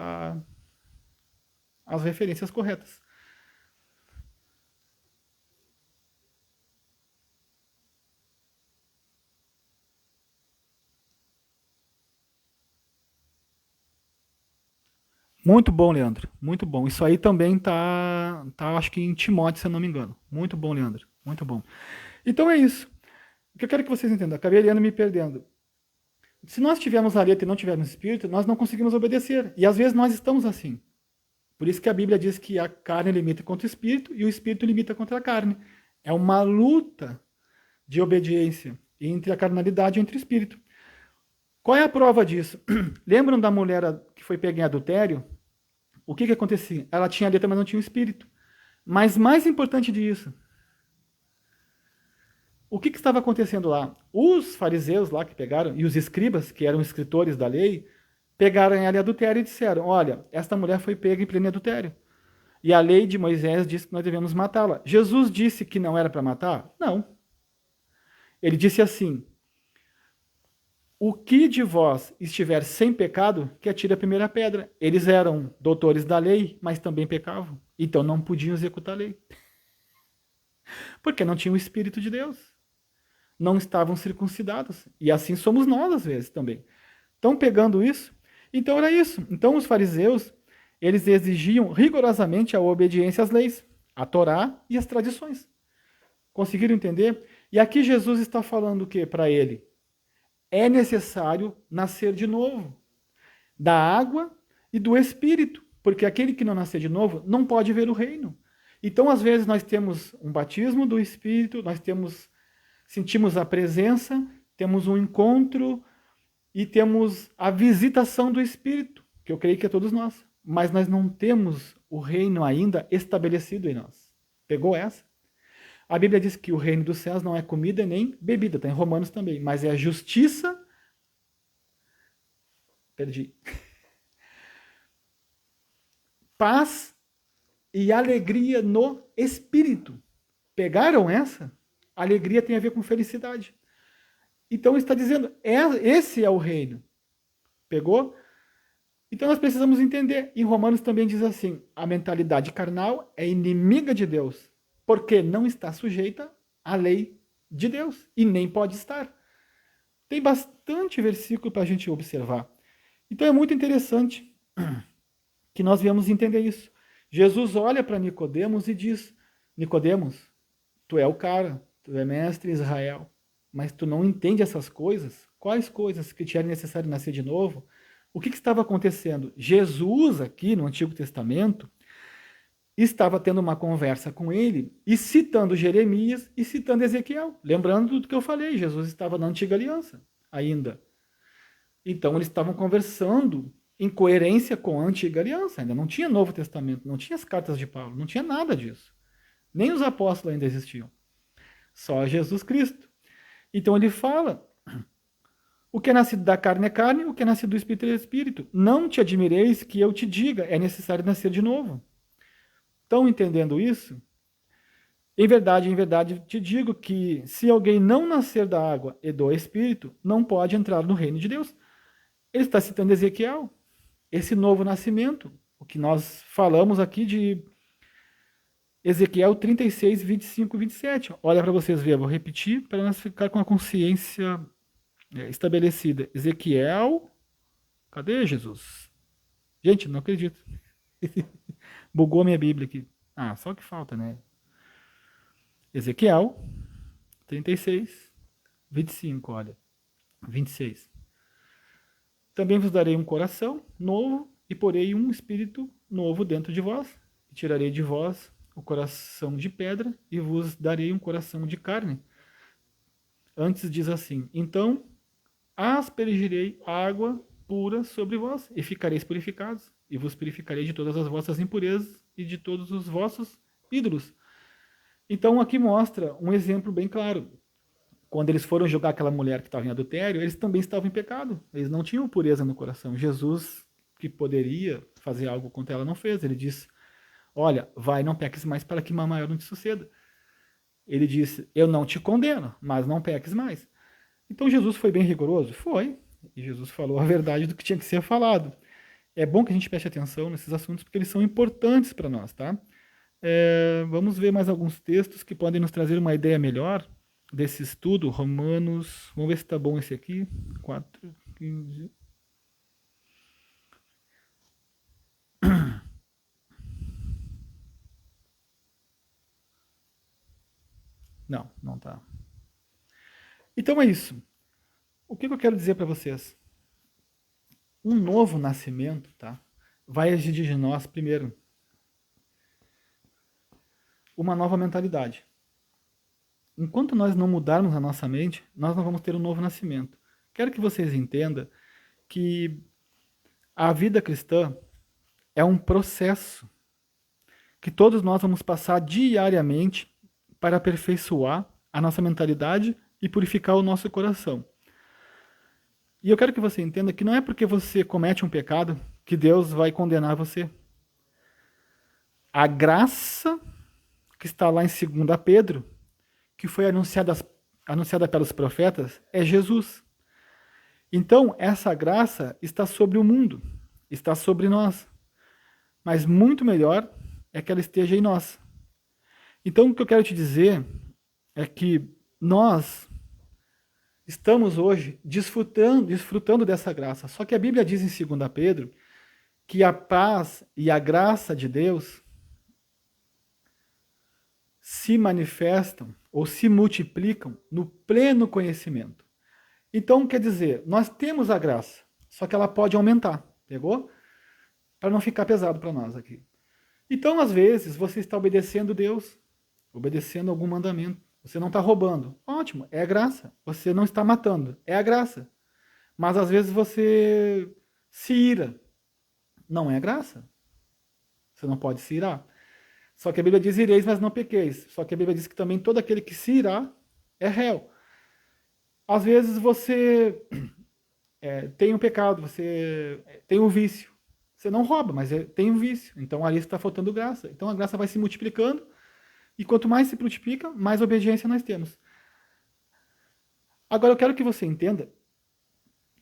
as referências corretas. Muito bom, Leandro. Muito bom. Isso aí também tá acho que em Timóteo, se eu não me engano. Muito bom, Leandro. Muito bom. Então é isso. O que eu quero que vocês entendam, acabei lendo me perdendo. Se nós tivermos a letra e não tivermos espírito, nós não conseguimos obedecer. E às vezes nós estamos assim. Por isso que a Bíblia diz que a carne limita contra o espírito e o espírito limita contra a carne. É uma luta de obediência entre a carnalidade e entre o espírito. Qual é a prova disso? Lembram da mulher que foi pega em adultério? O que acontecia? Ela tinha a letra, mas não tinha o espírito. Mas mais importante disso, o que estava acontecendo lá? Os fariseus lá que pegaram, e os escribas, que eram escritores da lei, pegaram ela em adultério e disseram, olha, esta mulher foi pega em pleno adultério. E a lei de Moisés diz que nós devemos matá-la. Jesus disse que não era para matar? Não. Ele disse assim, o que de vós estiver sem pecado, que atire a primeira pedra. Eles eram doutores da lei, mas também pecavam. Então não podiam executar a lei. Porque não tinham o Espírito de Deus. Não estavam circuncidados. E assim somos nós, às vezes, também. Estão pegando isso? Então era isso. Então os fariseus, eles exigiam rigorosamente a obediência às leis, a Torá e as tradições. Conseguiram entender? E aqui Jesus está falando o que para ele? É necessário nascer de novo, da água e do Espírito, porque aquele que não nascer de novo não pode ver o reino. Então, às vezes, nós temos um batismo do Espírito, sentimos a presença, temos um encontro e temos a visitação do Espírito, que eu creio que é todos nós. Mas nós não temos o reino ainda estabelecido em nós. Pegou essa? A Bíblia diz que o reino dos céus não é comida nem bebida, está em Romanos também, mas é a justiça. Perdi. Paz e alegria no espírito. Pegaram essa? Alegria tem a ver com felicidade. Então está dizendo, esse é o reino. Pegou? Então nós precisamos entender. Em Romanos também diz assim, a mentalidade carnal é inimiga de Deus, porque não está sujeita à lei de Deus e nem pode estar. Tem bastante versículo para a gente observar. Então é muito interessante que nós viemos entender isso. Jesus olha para Nicodemos e diz, Nicodemos, tu é o cara, tu é mestre Israel, mas tu não entende essas coisas? Quais coisas que te era necessário nascer de novo? O que estava acontecendo? Jesus aqui no Antigo Testamento estava tendo uma conversa com ele e citando Jeremias e citando Ezequiel. Lembrando do que eu falei, Jesus estava na antiga aliança ainda. Então eles estavam conversando em coerência com a antiga aliança. Ainda não tinha Novo Testamento, não tinha as cartas de Paulo, não tinha nada disso. Nem os apóstolos ainda existiam. Só Jesus Cristo. Então ele fala, o que é nascido da carne é carne, o que é nascido do Espírito é Espírito. Não te admireis que eu te diga, é necessário nascer de novo. Estão entendendo isso? Em verdade, te digo que se alguém não nascer da água e do Espírito, não pode entrar no reino de Deus. Ele está citando Ezequiel, esse novo nascimento, o que nós falamos aqui de Ezequiel 36, 25 e 27. Olha para vocês verem, vou repetir para nós ficar com a consciência estabelecida. Ezequiel, cadê Jesus? Gente, não acredito. Bugou a minha Bíblia aqui. Ah, só que falta, né? Ezequiel 36, 25, olha. 26. Também vos darei um coração novo e porei um espírito novo dentro de vós. E tirarei de vós o coração de pedra e vos darei um coração de carne. Antes diz assim: então aspergirei água pura sobre vós e ficareis purificados. E vos purificarei de todas as vossas impurezas e de todos os vossos ídolos. Então aqui mostra um exemplo bem claro. Quando eles foram julgar aquela mulher que estava em adultério, eles também estavam em pecado. Eles não tinham pureza no coração. Jesus, que poderia fazer algo contra ela, não fez. Ele disse: olha, vai, não peques mais para que mal maior não te suceda. Ele disse: eu não te condeno, mas não peques mais. Então Jesus foi bem rigoroso? Foi. E Jesus falou a verdade do que tinha que ser falado. É bom que a gente preste atenção nesses assuntos porque eles são importantes para nós, tá? Vamos ver mais alguns textos que podem nos trazer uma ideia melhor desse estudo. Romanos, vamos ver se está bom esse aqui. 4, 15. Não, não tá. Então é isso. O que eu quero dizer para vocês? Um novo nascimento, tá? Vai exigir de nós, primeiro, uma nova mentalidade. Enquanto nós não mudarmos a nossa mente, nós não vamos ter um novo nascimento. Quero que vocês entendam que a vida cristã é um processo que todos nós vamos passar diariamente para aperfeiçoar a nossa mentalidade e purificar o nosso coração. E eu quero que você entenda que não é porque você comete um pecado que Deus vai condenar você. A graça que está lá em 2 Pedro, que foi anunciada pelos profetas, é Jesus. Então, essa graça está sobre o mundo, está sobre nós. Mas muito melhor é que ela esteja em nós. Então, o que eu quero te dizer é que nós estamos hoje desfrutando dessa graça. Só que a Bíblia diz em 2 Pedro que a paz e a graça de Deus se manifestam ou se multiplicam no pleno conhecimento. Então, quer dizer, nós temos a graça, só que ela pode aumentar, pegou? Para não ficar pesado para nós aqui. Então, às vezes, você está obedecendo Deus, obedecendo algum mandamento. Você não está roubando. Ótimo, é a graça. Você não está matando. É a graça. Mas às vezes você se ira. Não é a graça. Você não pode se irar. Só que a Bíblia diz: ireis, mas não pequeis. Só que a Bíblia diz que também todo aquele que se irá é réu. Às vezes você tem um pecado, você tem um vício. Você não rouba, mas tem um vício. Então ali está faltando graça. Então a graça vai se multiplicando. E quanto mais se multiplica, mais obediência nós temos. Agora eu quero que você entenda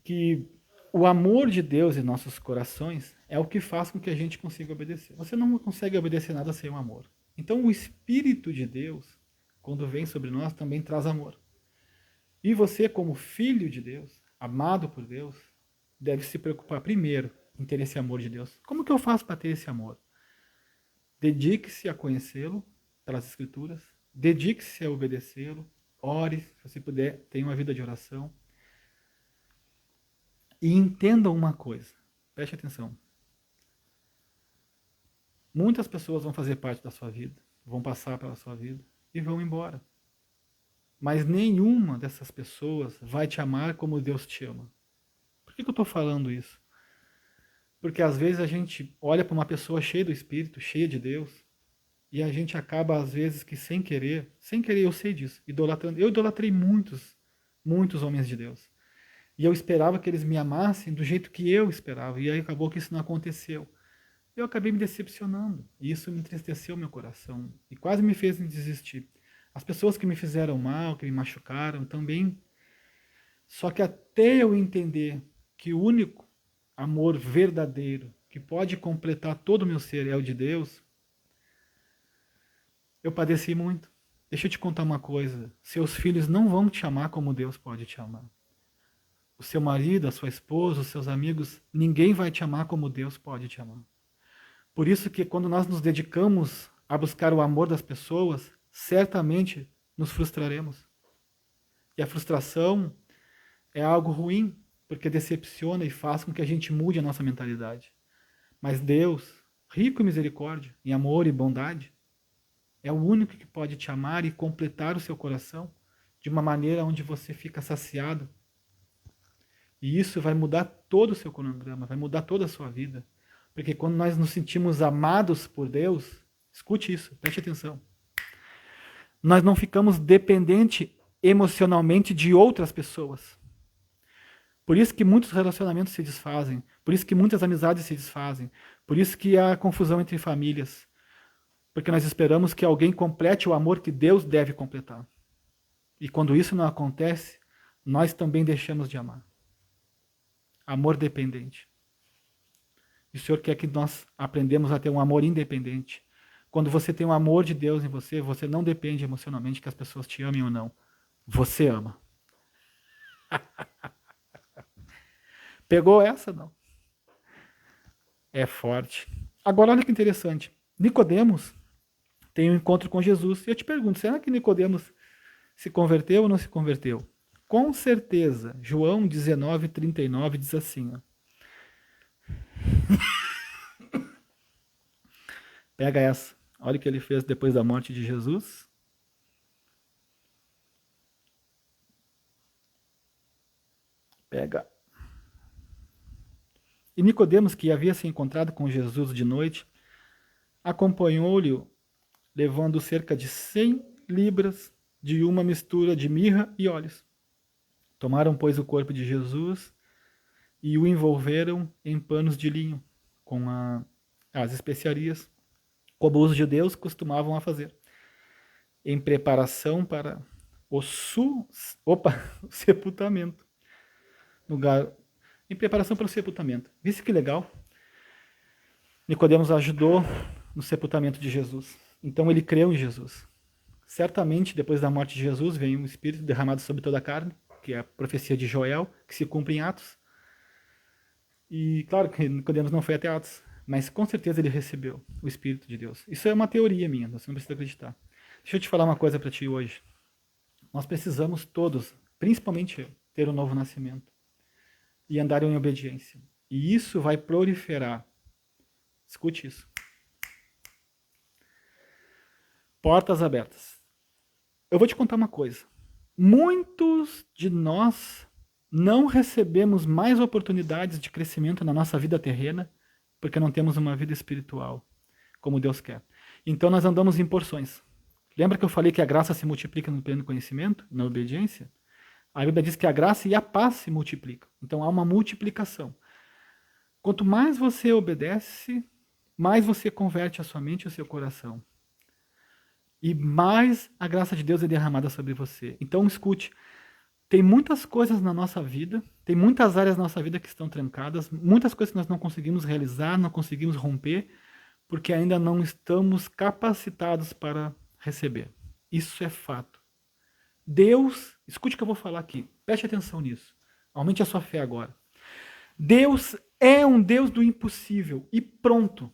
que o amor de Deus em nossos corações é o que faz com que a gente consiga obedecer. Você não consegue obedecer nada sem o amor. Então o Espírito de Deus, quando vem sobre nós, também traz amor. E você, como filho de Deus, amado por Deus, deve se preocupar primeiro em ter esse amor de Deus. Como que eu faço para ter esse amor? Dedique-se a conhecê-lo pelas Escrituras, dedique-se a obedecê-lo, ore, se você puder, tenha uma vida de oração. E entenda uma coisa, preste atenção. Muitas pessoas vão fazer parte da sua vida, vão passar pela sua vida e vão embora. Mas nenhuma dessas pessoas vai te amar como Deus te ama. Por que eu estou falando isso? Porque às vezes a gente olha para uma pessoa cheia do Espírito, cheia de Deus, e a gente acaba, às vezes, que sem querer eu sei disso, idolatrando. Eu idolatrei muitos homens de Deus. E eu esperava que eles me amassem do jeito que eu esperava, e aí acabou que isso não aconteceu. Eu acabei me decepcionando, e isso me entristeceu meu coração, e quase me fez desistir. As pessoas que me fizeram mal, que me machucaram, também. Só que até eu entender que o único amor verdadeiro que pode completar todo o meu ser é o de Deus, eu padeci muito. Deixa eu te contar uma coisa. Seus filhos não vão te amar como Deus pode te amar. O seu marido, a sua esposa, os seus amigos, ninguém vai te amar como Deus pode te amar. Por isso que quando nós nos dedicamos a buscar o amor das pessoas, certamente nos frustraremos. E a frustração é algo ruim, porque decepciona e faz com que a gente mude a nossa mentalidade. Mas Deus, rico em misericórdia, em amor e bondade, é o único que pode te amar e completar o seu coração de uma maneira onde você fica saciado. E isso vai mudar todo o seu cronograma, vai mudar toda a sua vida. Porque quando nós nos sentimos amados por Deus, escute isso, preste atenção. Nós não ficamos dependentes emocionalmente de outras pessoas. Por isso que muitos relacionamentos se desfazem, por isso que muitas amizades se desfazem, por isso que há confusão entre famílias. Porque nós esperamos que alguém complete o amor que Deus deve completar. E quando isso não acontece, nós também deixamos de amar. Amor dependente. E o Senhor quer que nós aprendamos a ter um amor independente. Quando você tem o amor de Deus em você, você não depende emocionalmente que as pessoas te amem ou não. Você ama. Pegou essa? Não. É forte. Agora olha que interessante. Nicodemos tem um encontro com Jesus. E eu te pergunto, será que Nicodemos se converteu ou não se converteu? Com certeza. João 19:39 diz assim. Ó. Pega essa. Olha o que ele fez depois da morte de Jesus. Pega. E Nicodemos, que havia se encontrado com Jesus de noite, acompanhou-lhe, levando cerca de 100 libras de uma mistura de mirra e óleos. Tomaram, pois, o corpo de Jesus e o envolveram em panos de linho, com as especiarias, como os judeus costumavam a fazer, em preparação para o sepultamento. Lugar, em preparação para o sepultamento. Viste que legal? Nicodemos ajudou no sepultamento de Jesus. Então ele creu em Jesus. Certamente, depois da morte de Jesus, vem um Espírito derramado sobre toda a carne, que é a profecia de Joel, que se cumpre em Atos. E claro que Nicodemos não foi até Atos, mas com certeza ele recebeu o Espírito de Deus. Isso é uma teoria minha, você não precisa acreditar. Deixa eu te falar uma coisa para ti hoje. Nós precisamos todos, principalmente eu, ter um novo nascimento e andar em obediência. E isso vai proliferar. Escute isso. Portas abertas. Eu vou te contar uma coisa. Muitos de nós não recebemos mais oportunidades de crescimento na nossa vida terrena porque não temos uma vida espiritual como Deus quer. Então nós andamos em porções. Lembra que eu falei que a graça se multiplica no pleno conhecimento, na obediência? A Bíblia diz que a graça e a paz se multiplicam. Então há uma multiplicação. Quanto mais você obedece, mais você converte a sua mente e o seu coração. E mais a graça de Deus é derramada sobre você. Então escute, tem muitas coisas na nossa vida, tem muitas áreas na nossa vida que estão trancadas, muitas coisas que nós não conseguimos realizar, não conseguimos romper, porque ainda não estamos capacitados para receber. Isso é fato. Deus, escute o que eu vou falar aqui, preste atenção nisso, aumente a sua fé agora. Deus é um Deus do impossível e pronto.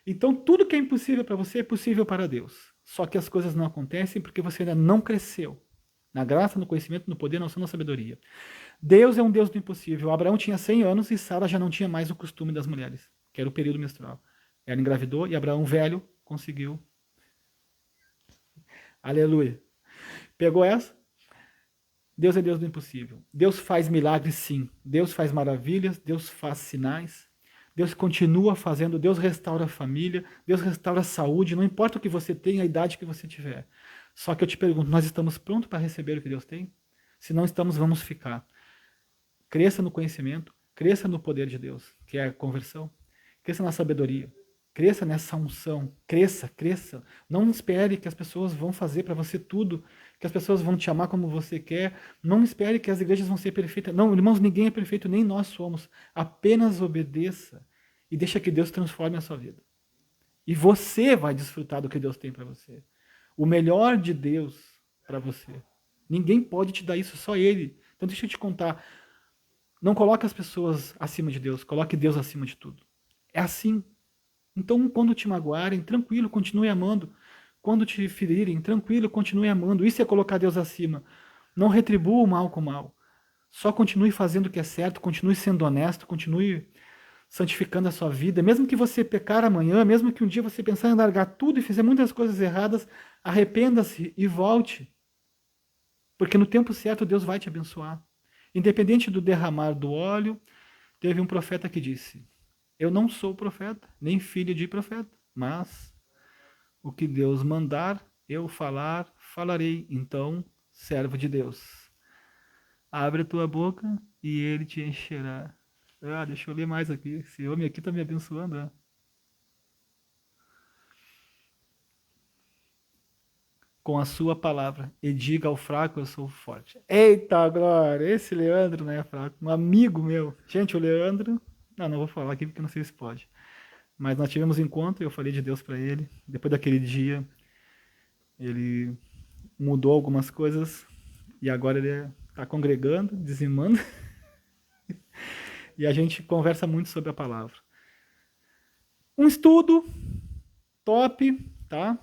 Então tudo que é impossível para você é possível para Deus. Só que as coisas não acontecem porque você ainda não cresceu. Na graça, no conhecimento, no poder, na noção, na sabedoria. Deus é um Deus do impossível. Abraão tinha 100 anos e Sara já não tinha mais o costume das mulheres, que era o período menstrual. Ela engravidou e Abraão, velho, conseguiu. Aleluia. Pegou essa? Deus é Deus do impossível. Deus faz milagres, sim. Deus faz maravilhas, Deus faz sinais. Deus continua fazendo, Deus restaura a família, Deus restaura a saúde, não importa o que você tem, a idade que você tiver. Só que eu te pergunto, nós estamos prontos para receber o que Deus tem? Se não estamos, vamos ficar. Cresça no conhecimento, cresça no poder de Deus, que é a conversão. Cresça na sabedoria, cresça nessa unção, cresça, cresça. Não espere que as pessoas vão fazer para você tudo, que as pessoas vão te amar como você quer. Não espere que as igrejas vão ser perfeitas. Não, irmãos, ninguém é perfeito, nem nós somos. Apenas obedeça e deixa que Deus transforme a sua vida. E você vai desfrutar do que Deus tem para você. O melhor de Deus para você. Ninguém pode te dar isso, só Ele. Então deixa eu te contar. Não coloque as pessoas acima de Deus, coloque Deus acima de tudo. É assim. Então, quando te magoarem, tranquilo, continue amando. Quando te ferirem, tranquilo, continue amando. Isso é colocar Deus acima. Não retribua o mal com o mal. Só continue fazendo o que é certo, continue sendo honesto, continue santificando a sua vida. Mesmo que você pecar amanhã, mesmo que um dia você pensar em largar tudo e fizer muitas coisas erradas, arrependa-se e volte. Porque no tempo certo Deus vai te abençoar. Independente do derramar do óleo, teve um profeta que disse: eu não sou profeta, nem filho de profeta, mas o que Deus mandar eu falar, falarei. Então, servo de Deus, abre a tua boca e ele te encherá. Deixa eu ler mais aqui. Esse homem aqui está me abençoando. Com a sua palavra e diga ao fraco, eu sou forte. Eita, glória! Esse Leandro não é fraco, um amigo meu. Gente, o Leandro... Não vou falar aqui porque não sei se pode. Mas nós tivemos um encontro e eu falei de Deus para ele. Depois daquele dia, ele mudou algumas coisas e agora ele está congregando, dizimando. E a gente conversa muito sobre a palavra. Um estudo top, tá?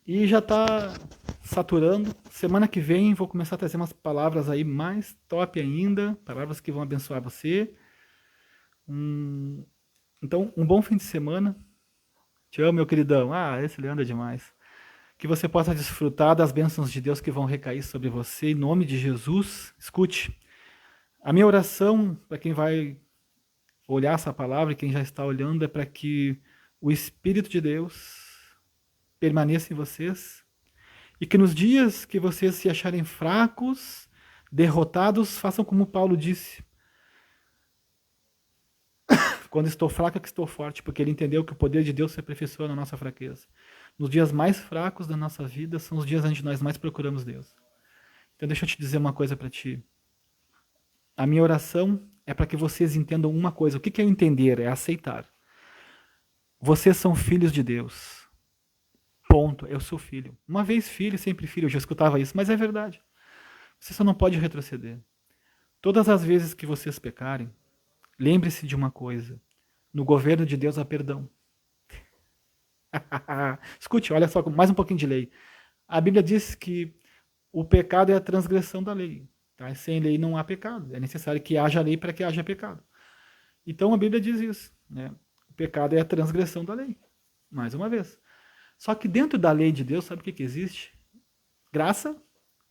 E já está saturando. Semana que vem vou começar a trazer umas palavras aí mais top ainda, palavras que vão abençoar você. Então, um bom fim de semana. Te amo, meu queridão. Esse Leandro é demais. Que você possa desfrutar das bênçãos de Deus que vão recair sobre você, em nome de Jesus. Escute, a minha oração para quem vai olhar essa palavra e quem já está olhando é para que o Espírito de Deus permaneça em vocês e que nos dias que vocês se acharem fracos, derrotados, façam como Paulo disse: quando estou fraco é que estou forte, porque ele entendeu que o poder de Deus se aperfeiçoa na nossa fraqueza. Nos dias mais fracos da nossa vida são os dias onde nós mais procuramos Deus. Então deixa eu te dizer uma coisa para ti. A minha oração é para que vocês entendam uma coisa. O que é entender? É aceitar. Vocês são filhos de Deus. Ponto. Eu sou filho. Uma vez filho, sempre filho. Eu já escutava isso, mas é verdade. Você só não pode retroceder. Todas as vezes que vocês pecarem, lembre-se de uma coisa. No governo de Deus há perdão. Escute, olha só, mais um pouquinho de lei. A Bíblia diz que o pecado é a transgressão da lei. Tá? Sem lei não há pecado. É necessário que haja lei para que haja pecado. Então a Bíblia diz isso. Né? O pecado é a transgressão da lei. Mais uma vez. Só que dentro da lei de Deus, sabe o que existe? Graça,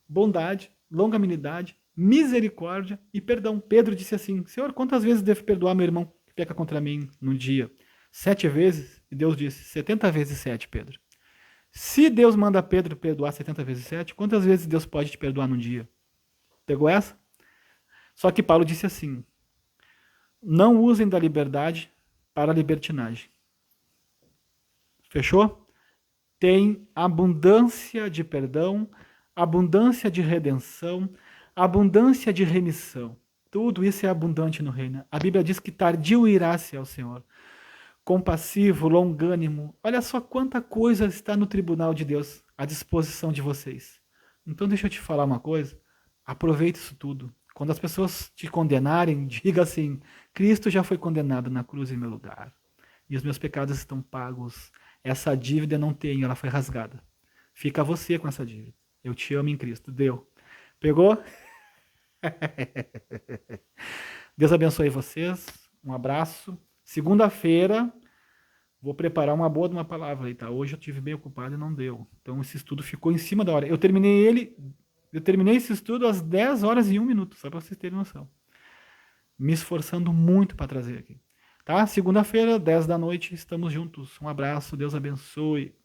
bondade, longanimidade, misericórdia e perdão. Pedro disse assim: Senhor, quantas vezes devo perdoar meu irmão que peca contra mim no dia? 7 vezes? E Deus disse: 70 vezes 7, Pedro. Se Deus manda Pedro perdoar 70 vezes 7, quantas vezes Deus pode te perdoar num dia? Pegou essa? Só que Paulo disse assim: não usem da liberdade para a libertinagem. Fechou? Tem abundância de perdão, abundância de redenção, abundância de remissão. Tudo isso é abundante no reino. A Bíblia diz que tardio irá-se ao Senhor. Compassivo, longânimo. Olha só quanta coisa está no tribunal de Deus à disposição de vocês. Então deixa eu te falar uma coisa. Aproveite isso tudo. Quando as pessoas te condenarem, diga assim: Cristo já foi condenado na cruz em meu lugar. E os meus pecados estão pagos. Essa dívida eu não tenho, ela foi rasgada. Fica você com essa dívida. Eu te amo em Cristo. Deu. Pegou? Deus abençoe vocês. Um abraço. Segunda-feira, vou preparar uma boa de uma palavra aí, tá? Hoje eu tive bem ocupado e não deu. Então esse estudo ficou em cima da hora. Eu terminei esse estudo às 10 horas e 1 minuto, só para vocês terem noção. Me esforçando muito para trazer aqui. Tá? Segunda-feira, 10 da noite, estamos juntos. Um abraço, Deus abençoe.